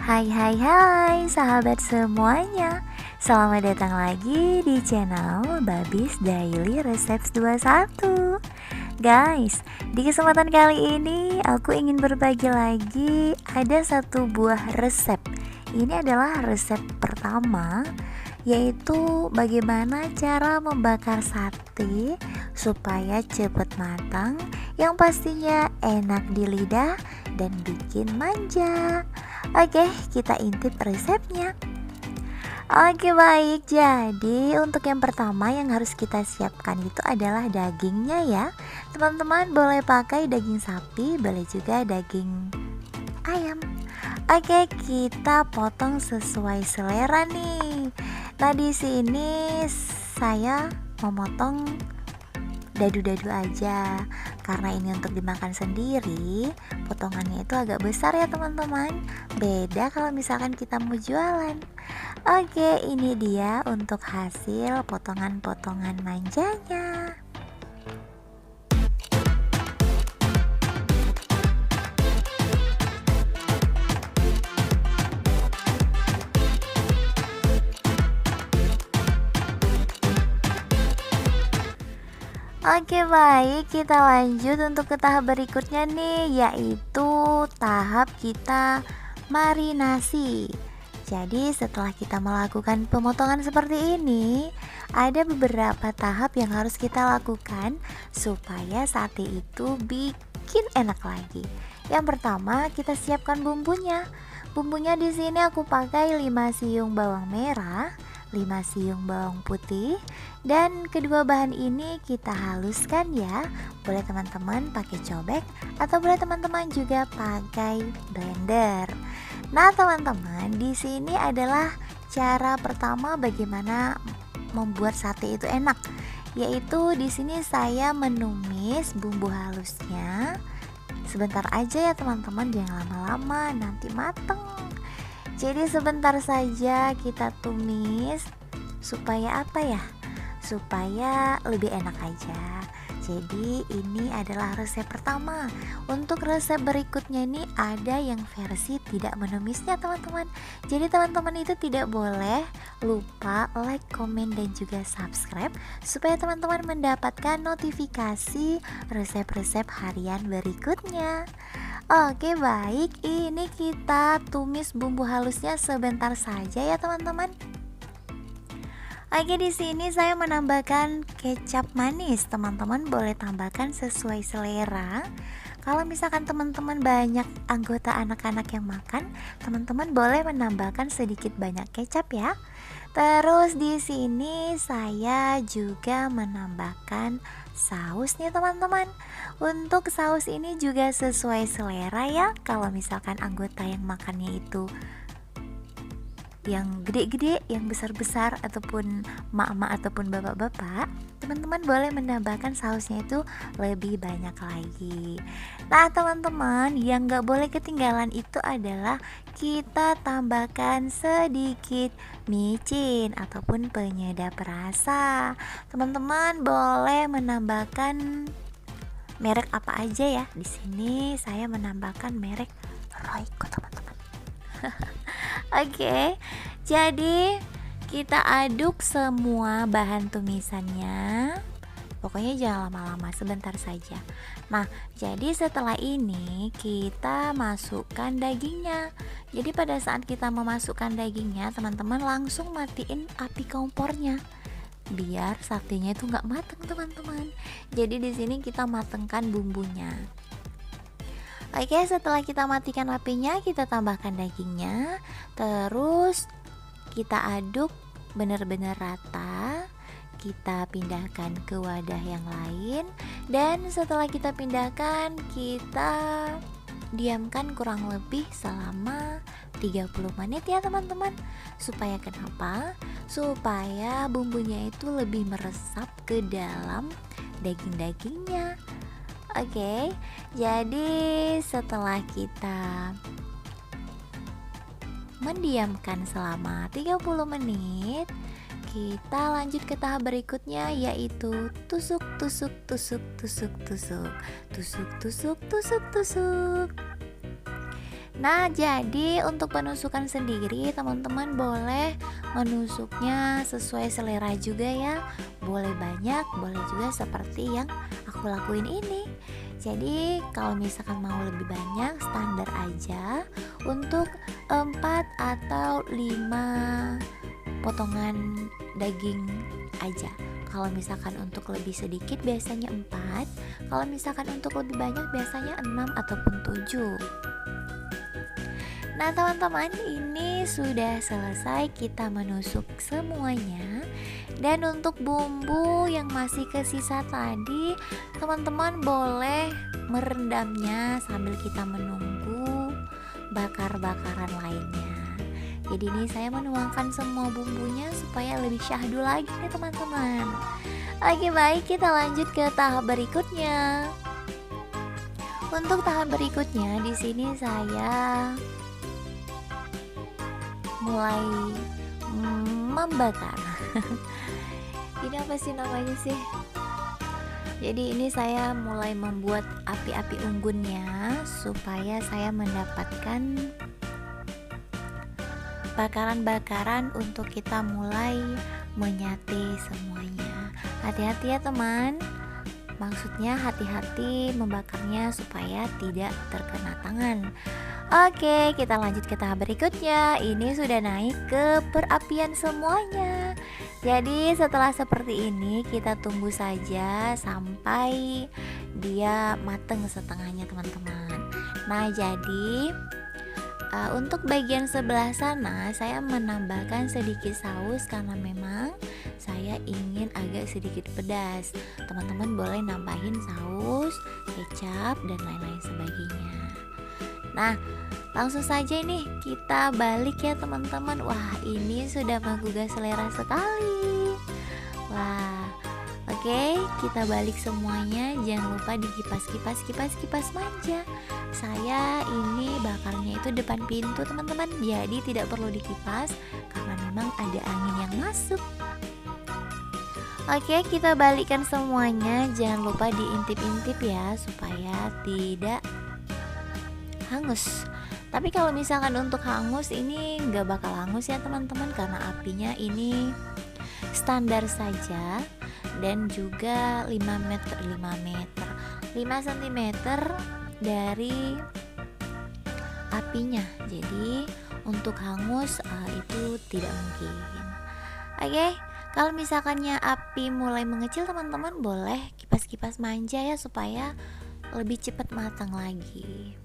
Hai hai hai sahabat semuanya. Selamat datang lagi di channel Babis Daily Resep 21. Guys, di kesempatan kali ini aku ingin berbagi lagi ada satu buah resep. Ini adalah resep pertama, yaitu bagaimana cara membakar sate supaya cepat matang, yang pastinya enak di lidah dan bikin manja. Oke, kita intip resepnya. Oke, baik. Jadi untuk yang pertama yang harus kita siapkan itu adalah dagingnya ya. Teman-teman boleh pakai daging sapi, boleh juga daging ayam. Oke, kita potong sesuai selera nih. Nah, di sini saya memotong dadu-dadu aja karena ini untuk dimakan sendiri. Potongannya itu agak besar ya teman-teman, beda kalau misalkan kita mau jualan. Oke, ini dia untuk hasil potongan-potongan manjanya. Oke, baik, kita lanjut untuk ke tahap berikutnya nih, yaitu tahap kita marinasi. Jadi setelah kita melakukan pemotongan seperti ini, ada beberapa tahap yang harus kita lakukan supaya sate itu bikin enak lagi. Yang pertama, kita siapkan bumbunya. Bumbunya di sini aku pakai 5 siung bawang merah, 5 siung bawang putih, dan kedua bahan ini kita haluskan ya. Boleh teman-teman pakai cobek atau boleh teman-teman juga pakai blender. Nah, teman-teman, di sini adalah cara pertama bagaimana membuat sate itu enak. Yaitu di sini saya menumis bumbu halusnya. Sebentar aja ya teman-teman, jangan lama-lama nanti mateng. Jadi sebentar saja kita tumis supaya apa ya? Supaya lebih enak aja. Jadi ini adalah resep pertama. Untuk resep berikutnya ini ada yang versi tidak menumisnya teman-teman. Jadi teman-teman itu tidak boleh lupa like, komen, dan juga subscribe supaya teman-teman mendapatkan notifikasi resep-resep harian berikutnya. Oke, baik, ini kita tumis bumbu halusnya sebentar saja ya teman-teman. Oke, di sini saya menambahkan kecap manis. Teman-teman boleh tambahkan sesuai selera. Kalau misalkan teman-teman banyak anggota anak-anak yang makan, teman-teman boleh menambahkan sedikit banyak kecap ya. Terus di sini saya juga menambahkan saus nih teman-teman. Untuk saus ini juga sesuai selera ya. Kalau misalkan anggota yang makannya itu yang gede-gede, yang besar-besar, ataupun mak-mak ataupun bapak-bapak, teman-teman boleh menambahkan sausnya itu lebih banyak lagi. Nah teman-teman, yang gak boleh ketinggalan itu adalah kita tambahkan sedikit micin ataupun penyedap rasa. Teman-teman boleh menambahkan merek apa aja ya. Di sini saya menambahkan merek Royco teman-teman. Oke, jadi kita aduk semua bahan tumisannya. Pokoknya jangan lama-lama, sebentar saja. Nah, jadi setelah ini kita masukkan dagingnya. Jadi pada saat kita memasukkan dagingnya, teman-teman langsung matiin api kompornya biar satenya itu nggak mateng teman-teman. Jadi di sini kita matengkan bumbunya. Oke, setelah kita matikan apinya, kita tambahkan dagingnya. Terus kita aduk benar-benar rata. Kita pindahkan ke wadah yang lain. Dan setelah kita pindahkan, kita diamkan kurang lebih selama 30 menit ya teman-teman. Supaya kenapa? Supaya bumbunya itu lebih meresap ke dalam daging-dagingnya. Oke, jadi setelah kita mendiamkan selama 30 menit, kita lanjut ke tahap berikutnya, yaitu tusuk. Nah, jadi untuk penusukan sendiri teman-teman boleh menusuknya sesuai selera juga ya. Boleh banyak, boleh juga seperti yang aku lakuin ini. Jadi kalau misalkan mau lebih banyak, standar aja untuk 4 atau 5 potongan daging aja. Kalau misalkan untuk lebih sedikit biasanya 4, kalau misalkan untuk lebih banyak biasanya 6 ataupun 7. Nah teman-teman, ini sudah selesai kita menusuk semuanya. Dan untuk bumbu yang masih kesisa tadi, teman-teman boleh merendamnya sambil kita menunggu bakar-bakaran lainnya. Jadi ini saya menuangkan semua bumbunya supaya lebih syahdu lagi nih teman-teman. Oke baik, kita lanjut ke tahap berikutnya. Untuk tahap berikutnya di sini saya mulai membakar. Ini apa sih namanya sih? Jadi ini saya mulai membuat api-api unggunnya supaya saya mendapatkan bakaran-bakaran untuk kita mulai menyate semuanya. Hati-hati ya teman. Maksudnya hati-hati membakarnya supaya tidak terkena tangan. Oke, kita lanjut ke tahap berikutnya. Ini sudah naik ke perapian semuanya. Jadi setelah seperti ini kita tunggu saja sampai dia mateng setengahnya teman-teman. Nah jadi untuk bagian sebelah sana saya menambahkan sedikit saus karena memang saya ingin agak sedikit pedas. Teman-teman boleh nambahin saus, kecap, dan lain-lain sebagainya. Nah langsung saja nih kita balik ya teman-teman. Wah ini sudah menggugah selera sekali. Wah oke, kita balik semuanya. Jangan lupa dikipas manja. Saya ini bakarnya itu depan pintu teman-teman, jadi tidak perlu dikipas karena memang ada angin yang masuk. Oke, kita balikkan semuanya. Jangan lupa diintip-intip ya supaya tidak hangus. Tapi kalau misalkan untuk hangus ini nggak bakal hangus ya teman-teman, karena apinya ini standar saja dan juga 5 cm dari apinya. Jadi untuk hangus itu tidak mungkin. Oke, kalau misalkannya api mulai mengecil teman-teman boleh kipas manja ya supaya lebih cepat matang lagi.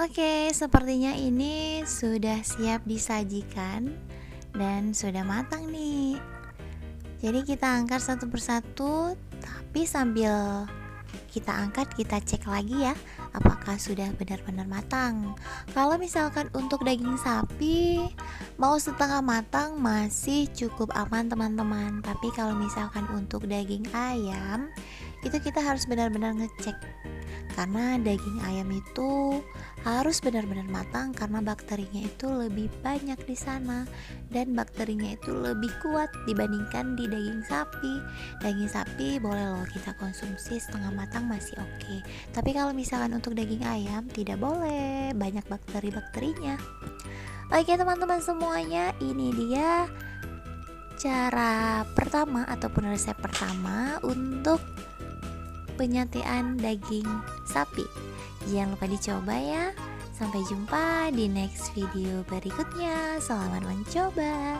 Oke, sepertinya ini sudah siap disajikan dan sudah matang nih. Jadi kita angkat satu persatu, tapi sambil kita angkat kita cek lagi ya apakah sudah benar-benar matang. Kalau misalkan untuk daging sapi mau setengah matang masih cukup aman teman-teman, tapi kalau misalkan untuk daging ayam itu kita harus benar-benar ngecek, karena daging ayam itu harus benar-benar matang karena bakterinya itu lebih banyak di sana dan bakterinya itu lebih kuat dibandingkan di daging sapi. Daging sapi boleh loh kita konsumsi setengah matang masih oke. Tapi kalau misalkan untuk daging ayam tidak boleh, banyak bakteri-bakterinya. Oke teman-teman semuanya, ini dia cara pertama ataupun resep pertama untuk penyatian daging sapi. Jangan lupa dicoba ya. Sampai jumpa di next video berikutnya. Selamat mencoba.